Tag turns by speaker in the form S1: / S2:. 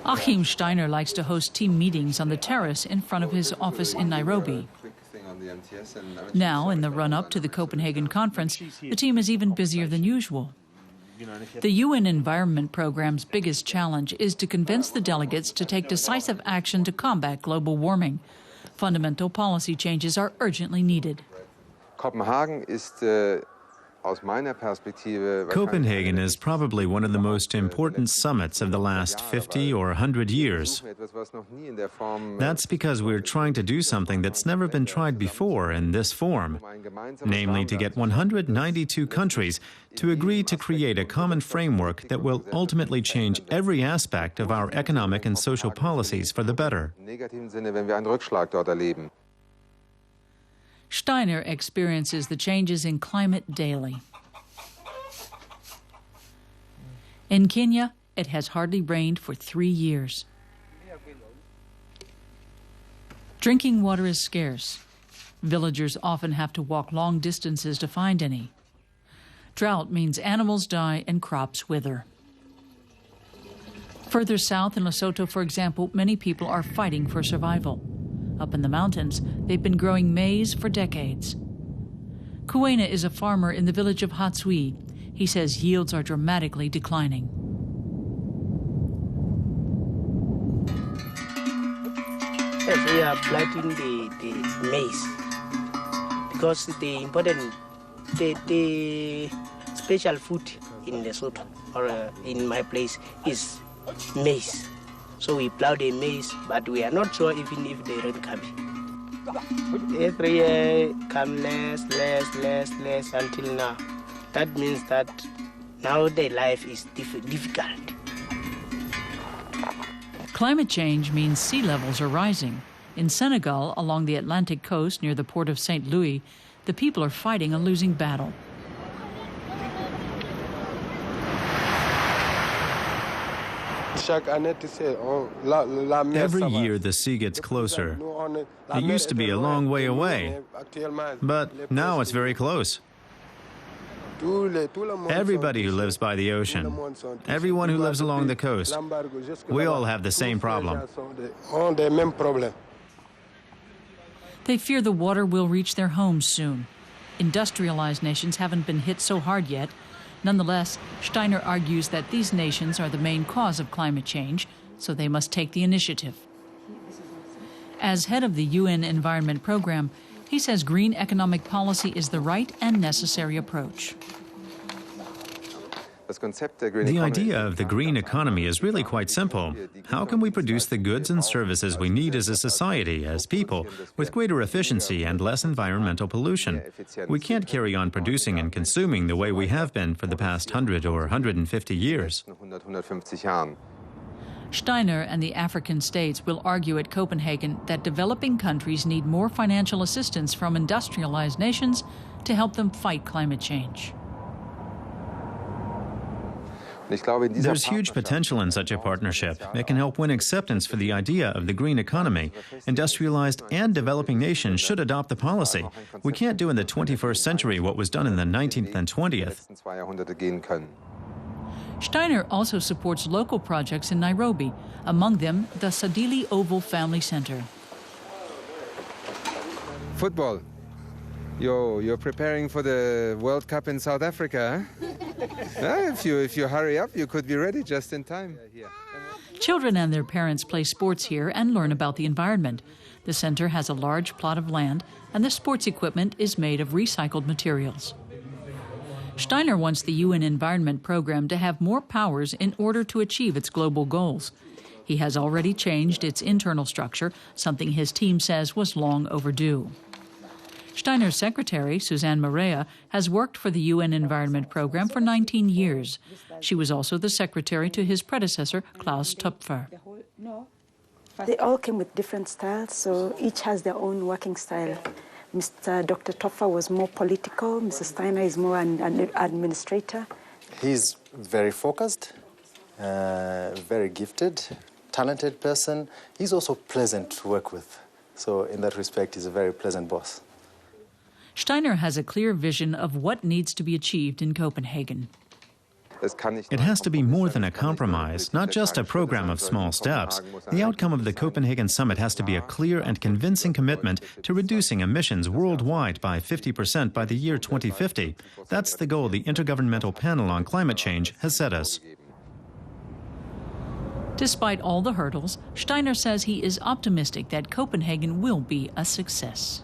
S1: Achim Steiner likes to host team meetings on the terrace in front of his office in Nairobi. Now, in the run-up to the Copenhagen conference, the team is even busier than usual. The UN Environment Programme's biggest challenge is to convince the delegates to take decisive action to combat global warming. Fundamental policy changes are urgently needed.
S2: Copenhagen is
S3: probably one of the most important summits of the last 50 or 100 years. That's because we're trying to do something that's never been tried before in this form, namely to get 192 countries to agree to create a common framework that will ultimately change every aspect of our economic and social policies for the better.
S1: Steiner experiences the changes in climate daily. In Kenya, it has hardly rained for 3 years. Drinking water is scarce. Villagers often have to walk long distances to find any. Drought means animals die and crops wither. Further south in Lesotho, for example, many people are fighting for survival. Up in the mountains, they've been growing maize for decades. Kuena is a farmer in the village of Hatsui. He says yields are dramatically declining.
S4: Yes, we are planting the maize because the important, the special food in Lesotho or in my place is maize. So we plow the maize, but we are not sure even if the rain comes. Every year come less until now. That means that now the life is difficult.
S1: Climate change means sea levels are rising. In Senegal, along the Atlantic coast near the port of St. Louis, the people are fighting a losing battle.
S3: Every year the sea gets closer. It used to be a long way away, but now it's very close. Everybody who lives by the ocean, everyone who lives along the coast, we all have the same problem.
S1: They fear the water will reach their homes soon. Industrialized nations haven't been hit so hard yet. Nonetheless, Steiner argues that these nations are the main cause of climate change, so they must take the initiative. As head of the UN Environment Programme, he says green economic policy is the right and necessary approach.
S3: The idea of the green economy is really quite simple. How can we produce the goods and services we need as a society, as people, with greater efficiency and less environmental pollution? We can't carry on producing and consuming the way we have been for the past 100 or 150 years.
S1: Steiner and the African states will argue at Copenhagen that developing countries need more financial assistance from industrialized nations to help them fight climate change.
S3: There's huge potential in such a partnership. It can help win acceptance for the idea of the green economy. Industrialized and developing nations should adopt the policy. We can't do in the 21st century what was done in the 19th and 20th.
S1: Steiner also supports local projects in Nairobi, among them the Sadili Oval Family Center.
S2: Football. You're preparing for the World Cup in South Africa, huh? If you hurry up, you could be ready just in time.
S1: Children and their parents play sports here and learn about the environment. The center has a large plot of land, and the sports equipment is made of recycled materials. Steiner wants the UN Environment Programme to have more powers in order to achieve its global goals. He has already changed its internal structure, something his team says was long overdue. Steiner's secretary, Suzzanne Muraya, has worked for the UN Environment Programme for 19 years. She was also the secretary to his predecessor, Klaus Töpfer.
S5: They all came with different styles, so each has their own working style. Dr. Töpfer was more political. Mr. Steiner is more an administrator.
S6: He's very focused, very gifted, talented person. He's also pleasant to work with. So in that respect, he's a very pleasant boss.
S1: Steiner has a clear vision of what needs to be achieved in Copenhagen.
S3: It has to be more than a compromise, not just a program of small steps. The outcome of the Copenhagen summit has to be a clear and convincing commitment to reducing emissions worldwide by 50% by the year 2050. That's the goal the Intergovernmental Panel on Climate Change has set us.
S1: Despite all the hurdles, Steiner says he is optimistic that Copenhagen will be a success.